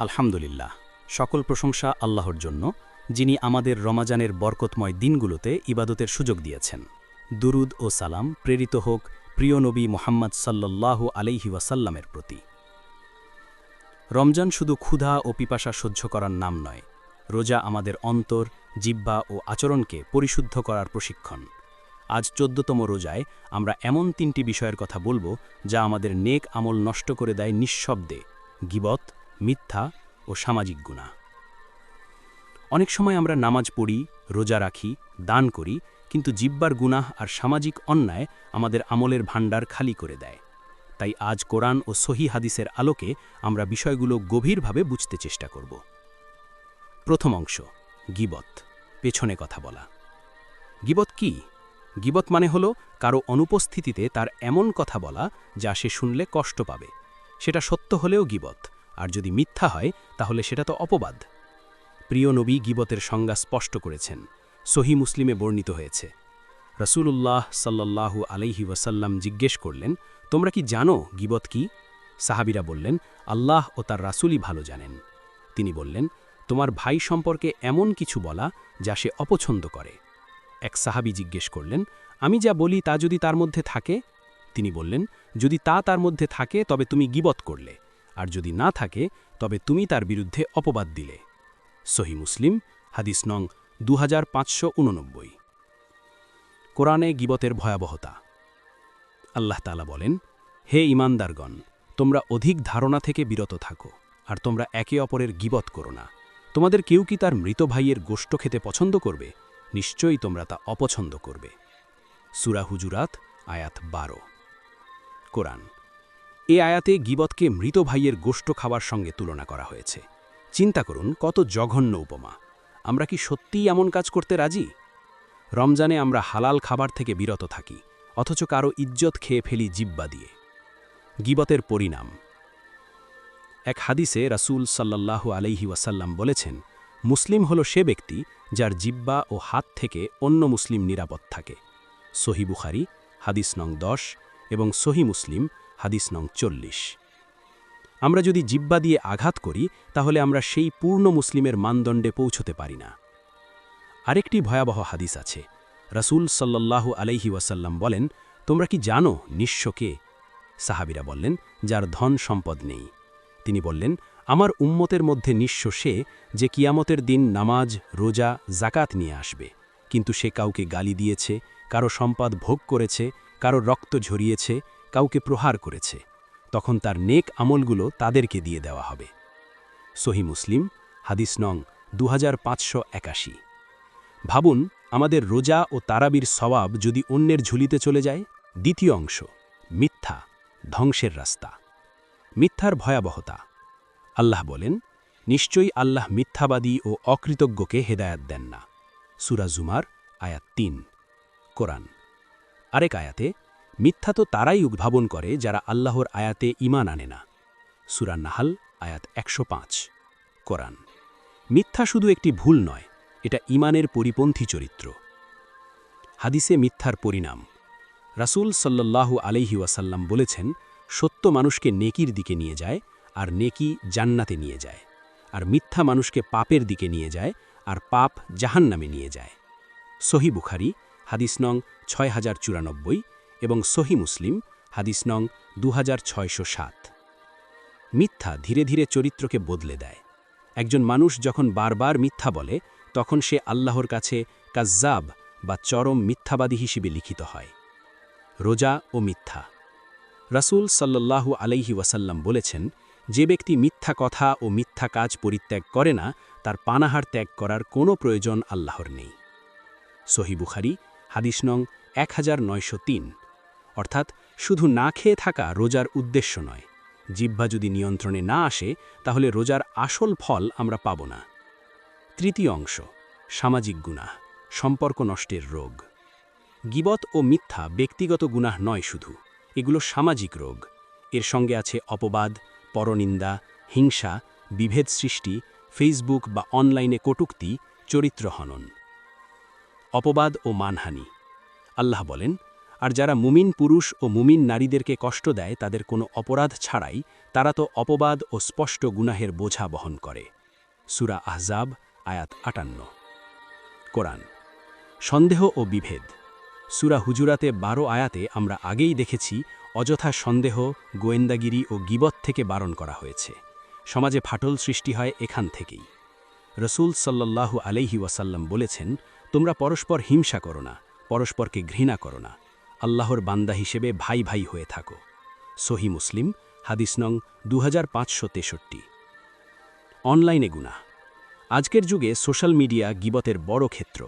আলহামদুলিল্লাহ, সকল প্রশংসা আল্লাহর জন্য, যিনি আমাদের রমাজানের বরকতময় দিনগুলোতে ইবাদতের সুযোগ দিয়েছেন। দুরুদ ও সালাম প্রেরিত হোক প্রিয় নবী মুহাম্মদ সাল্লাল্লাহু আলাইহি ওয়াসাল্লামের প্রতি। রমজান শুধু ক্ষুধা ও পিপাসা সহ্য করার নাম নয়, রোজা আমাদের অন্তর, জিহ্বা ও আচরণকে পরিশুদ্ধ করার প্রশিক্ষণ। আজ ১৪তম রোজায় আমরা এমন ৩টি বিষয়ের কথা বলবো যা আমাদের নেক আমল নষ্ট করে দেয় নিঃশব্দে: গীবত, মিথ্যা ও সামাজিক গুনাহ। অনেক সময় আমরা নামাজ পড়ি, রোজা রাখি, দান করি, কিন্তু জিহ্বার গুনাহ আর সামাজিক অন্যায় আমাদের আমলের ভাণ্ডার খালি করে দেয়। তাই আজ কোরআন ও সহিহ হাদিসের আলোকে আমরা বিষয়গুলো গভীরভাবে বুঝতে চেষ্টা করব। প্রথম অংশ: গীবত, পেছনে কথা বলা। গীবত কি? গীবত মানে হলো কারো অনুপস্থিতিতে তার এমন কথা বলা যা সে শুনলে কষ্ট পাবে। সেটা সত্য হলেও গীবত, আর যদি মিথ্যা হয় তাহলে সেটা তো অপবাদ। প্রিয় নবী গীবতের সংজ্ঞা স্পষ্ট করেছেন, সহিহ মুসলিমে বর্ণিত হয়েছে। রাসূলুল্লাহ সাল্লাল্লাহু আলাইহি ওয়াসাল্লাম জিজ্ঞেস করলেন, তোমরা কি জানো গীবত কি? সাহাবীরা বললেন, আল্লাহ ও তার রাসূলই ভালো জানেন। তিনি বললেন, তোমার ভাই সম্পর্কে এমন কিছু বলা যা সে অপছন্দ করে। এক সাহাবী জিজ্ঞেস করলেন, আমি যা বলি তা যদি তার মধ্যে থাকে? তিনি বললেন, যদি তা তার মধ্যে থাকে তবে তুমি গীবত করলে, আর যদি না থাকে তবে তুমি তার বিরুদ্ধে অপবাদ দিলে। সহিহ মুসলিম, হাদিস নং 2589। কোরআনে গীবতের ভয়াবহতা। আল্লাহ তাআলা বলেন, হে ঈমানদারগণ, তোমরা অধিক ধারণা থেকে বিরত থাকো, আর তোমরা একে অপরের গীবত করো না। তোমাদের কেউ কি তার মৃত ভাইয়ের গোশত খেতে পছন্দ করবে? নিশ্চয়ই তোমরা তা অপছন্দ করবে। সূরা হুজুরাত, আয়াত 12। কোরআন। এ আয়াতে গীবতকে মৃত ভাইয়ের গোশত খাওয়ার সঙ্গে তুলনা করা হয়েছে। চিন্তা করুন, কত জঘন্য উপমা। আমরা কি সত্যিই এমন কাজ করতে রাজি? রমজানে আমরা হালাল খাবার থেকে বিরত থাকি, অথচ কারো ইজ্জত খেয়ে ফেলি জিহ্বা দিয়ে। গীবতের পরিণাম। এক হাদিসে রাসূল সাল্লাল্লাহু আলাইহি ওয়াসাল্লাম বলেছেন, মুসলিম হলো সে ব্যক্তি যার জিহ্বা ও হাত থেকে অন্য মুসলিম নিরাপদ থাকে। সহিহ বুখারী, হাদিস নং 10 এবং সহিহ মুসলিম, হাদিস নং 40। আমরা যদি জিহ্বা দিয়ে আঘাত করি তাহলে আমরা সেই পূর্ণ মুসলিমের মানদণ্ডে পৌঁছতে পারি না। আরেকটি ভয়াবহ হাদিস আছে। রাসূল সাল্লাল্লাহু আলাইহি ওয়াসাল্লাম বলেন, তোমরা কি জানো নিঃস্ব কে? সাহাবীরা বললেন, যার ধন সম্পদ নেই। তিনি বললেন, আমার উম্মতের মধ্যে নিঃস্ব সে যে কিয়ামতের দিন নামাজ, রোজা, যাকাত নিয়ে আসবে, কিন্তু সে কাউকে গালি দিয়েছে, কারো সম্পদ ভোগ করেছে, কারো রক্ত ঝরিয়েছে, কাউকে প্রহার করেছে। তখন তার নেক আমলগুলো তাদেরকে দিয়ে দেওয়া হবে। সহিহ মুসলিম, হাদিস নং 2581। ভাবুন, আমাদের রোজা ও তারাবির সওয়াব যদি অন্যের ঝুলিতে চলে যায়। দ্বিতীয় অংশ: মিথ্যা, ধ্বংসের রাস্তা। মিথ্যার ভয়াবহতা। আল্লাহ বলেন, নিশ্চয়ই আল্লাহ মিথ্যাবাদী ও অকৃতজ্ঞকে হেদায়াত দেন না। সূরা জুমার, আয়াত 3। কোরআন। আরেক আয়াতে, মিথ্যা তো তারাই উদ্ভাবন করে যারা আল্লাহর আয়াতে ঈমান আনে না। সূরা নাহাল, আয়াত 105। কোরআন। মিথ্যা শুধু একটি ভুল নয়, এটা ঈমানের পরিপন্থী চরিত্র। হাদিসে মিথ্যার পরিণাম। রাসূল সাল্লাল্লাহু আলাইহি ওয়াসাল্লাম বলেছেন, সত্য মানুষকে নেকির দিকে নিয়ে যায়, আর নেকি জান্নাতে নিয়ে যায়, আর মিথ্যা মানুষকে পাপের দিকে নিয়ে যায়, আর পাপ জাহান্নামে নিয়ে যায়। সহিহ বুখারী, হাদিস নং 6094 এবং সহিহ মুসলিম, হাদিস নং 2607। মিথ্যা ধীরে ধীরে চরিত্রকে বদলে দেয়। একজন মানুষ যখন বারবার মিথ্যা বলে, তখন সে আল্লাহর কাছে কাজ্জাব বা চরম মিথ্যাবাদী হিসেবে লিখিত হয়। রোজা ও মিথ্যা। রাসূল সাল্লাল্লাহু আলাইহি ওয়াসাল্লাম বলেছেন, যে ব্যক্তি মিথ্যা কথা ও মিথ্যা কাজ পরিত্যাগ করে না, তার পানাহার ত্যাগ করার কোনো প্রয়োজন আল্লাহর নেই। সহিহ বুখারী, হাদিস নং 1903। অর্থাৎ শুধু না খেয়ে থাকা রোজার উদ্দেশ্য নয়। জিহ্বা যদি নিয়ন্ত্রণে না আসে, তাহলে রোজার আসল ফল আমরা পাব না। তৃতীয় অংশ: সামাজিক গুনাহ, সম্পর্ক নষ্টের রোগ। গীবত ও মিথ্যা ব্যক্তিগত গুনাহ নয় শুধু, এগুলো সামাজিক রোগ। এর সঙ্গে আছে অপবাদ, পরনিন্দা, হিংসা, বিভেদ সৃষ্টি, ফেসবুক বা অনলাইনে কটূক্তি, চরিত্র হনন। অপবাদ ও মানহানি। আল্লাহ বলেন, আর যারা মুমিন পুরুষ ও মুমিন নারীদেরকে কষ্ট দেয় তাদের কোনো অপরাধ ছাড়াই তারা তো অপবাদ ও স্পষ্ট গুনাহের বোঝা বহন করে। সূরা আহজাব আয়াত ৫৮। কোরআন সন্দেহ ও বিভেদ। সূরা হুজুরাতে ১২ আয়াতে আমরা আগেই দেখেছি অযথা সন্দেহ, গোয়েন্দাগিরি ও গীবত থেকে বারণ করা হয়েছে। সমাজে ফাটল সৃষ্টি হয় এখান থেকেই। রসূল সাল্লাল্লাহু আলাইহি ওয়াসাল্লাম বলেছেন, তোমরা পরস্পর হিংসা করো না, পরস্পরকে ঘৃণা করো না, আল্লাহর বান্দা হিসেবে ভাই ভাই হয়ে থাকো। সহি মুসলিম হাদিস নং 2563। অনলাইনে গুনাহ। আজকের যুগে সোশ্যাল মিডিয়া গীবতের বড় ক্ষেত্র।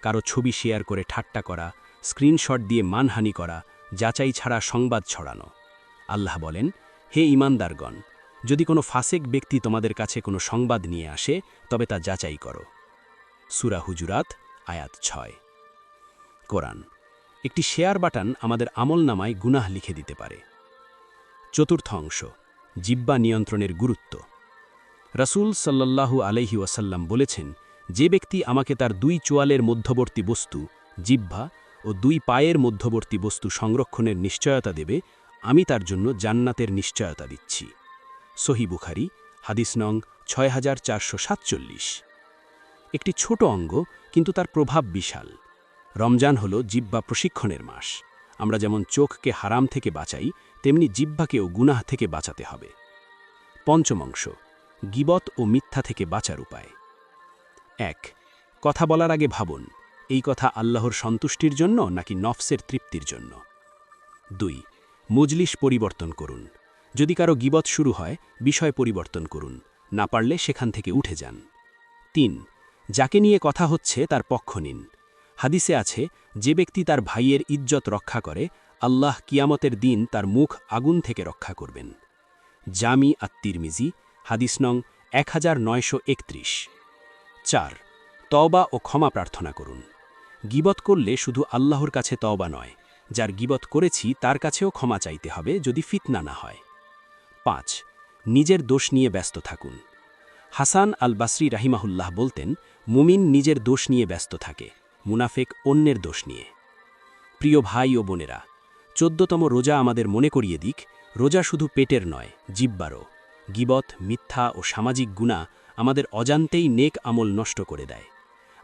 কারো ছবি শেয়ার করে ঠাট্টা করা, স্ক্রিনশট দিয়ে মানহানি করা, যাচাই ছাড়া সংবাদ ছড়ানো। আল্লাহ বলেন, হে ঈমানদারগণ, যদি কোনো ফাসেক ব্যক্তি তোমাদের কাছে কোনো সংবাদ নিয়ে আসে তবে তা যাচাই করো। সূরা হুজুরাত আয়াত ৬। কোরআন একটি শেয়ার বাটন আমাদের আমলনামায় গুনাহ লিখে দিতে পারে। চতুর্থ অংশ, জিহ্বা নিয়ন্ত্রণের গুরুত্ব। রাসূল সাল্লাল্লাহু আলাইহি ওয়াসাল্লাম বলেছেন, যে ব্যক্তি আমাকে তার ২ চোয়ালের মধ্যবর্তী বস্তু জিহ্বা ও ২ পায়ের মধ্যবর্তী বস্তু সংরক্ষণের নিশ্চয়তা দেবে, আমি তার জন্য জান্নাতের নিশ্চয়তা দিচ্ছি। সহি বুখারী হাদিস নং ৬৪৪৭। একটি ছোট অঙ্গ কিন্তু তার প্রভাব বিশাল। রমজান হল জিহ্বা প্রশিক্ষণের মাস। আমরা যেমন চোখকে হারাম থেকে বাঁচাই, তেমনি জিহ্বাকেও গুনাহ থেকে বাঁচাতে হবে। পঞ্চম অংশ, গীবত ও মিথ্যা থেকে বাঁচার উপায়। ১. কথা বলার আগে ভাবুন, এই কথা আল্লাহর সন্তুষ্টির জন্য নাকি নফসের তৃপ্তির জন্য। ২. মজলিস পরিবর্তন করুন। যদি কারো গীবত শুরু হয়, বিষয় পরিবর্তন করুন, না পারলে সেখান থেকে উঠে যান। ৩. যাকে নিয়ে কথা হচ্ছে তার পক্ষ নিন। হাদিসে আছে, যে ব্যক্তি তার ভাইয়ের ইজ্জত রক্ষা করে, আল্লাহ কিয়ামতের দিন তার মুখ আগুন থেকে রক্ষা করবেন। জামি আত-তিরমিজি হাদিস নং 1931। ৪. তওবা ও ক্ষমা প্রার্থনা করুন। গীবত করলে শুধু আল্লাহর কাছে তওবা নয়, যার গীবত করেছি তার কাছেও ক্ষমা চাইতে হবে যদি ফিতনা না হয়। ৫. নিজের দোষ নিয়ে ব্যস্ত থাকুন। হাসান আল বাসরি রাহিমাহুল্লাহ বলতেন, মুমিন নিজের দোষ নিয়ে ব্যস্ত থাকে, মুনাফেক অন্যের দোষ নিয়ে। প্রিয় ভাই ও বোনেরা, ১৪তম রোজা আমাদের মনে করিয়ে দিক, রোজা শুধু পেটের নয়, জিহ্বারও। গীবত, মিথ্যা ও সামাজিক গুনাহ আমাদের অজান্তেই নেক আমল নষ্ট করে দেয়।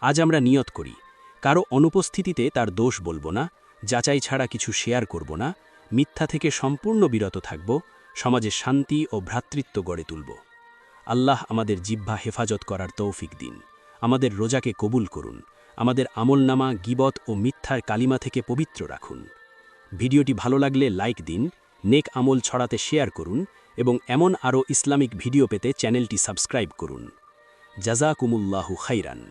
আজ আমরা নিয়ত করি, কারো অনুপস্থিতিতে তার দোষ বলবো না, যাচাই ছাড়া কিছু শেয়ার করব না, মিথ্যা থেকে সম্পূর্ণ বিরত থাকব, সমাজে শান্তি ও ভ্রাতৃত্ব গড়ে তুলব। আল্লাহ আমাদের জিহ্বা হেফাজত করার তৌফিক দিন। আমাদের রোজাকে কবুল করুন। আমাদের আমলনামা গীবত ও মিথ্যার কালিমা থেকে পবিত্র রাখুন। ভিডিওটি ভালো লাগলে লাইক দিন, নেক আমল ছড়াতে শেয়ার করুন এবং এমন আরও ইসলামিক ভিডিও পেতে চ্যানেলটি সাবস্ক্রাইব করুন। জাযাকুমুল্লাহু খাইরান।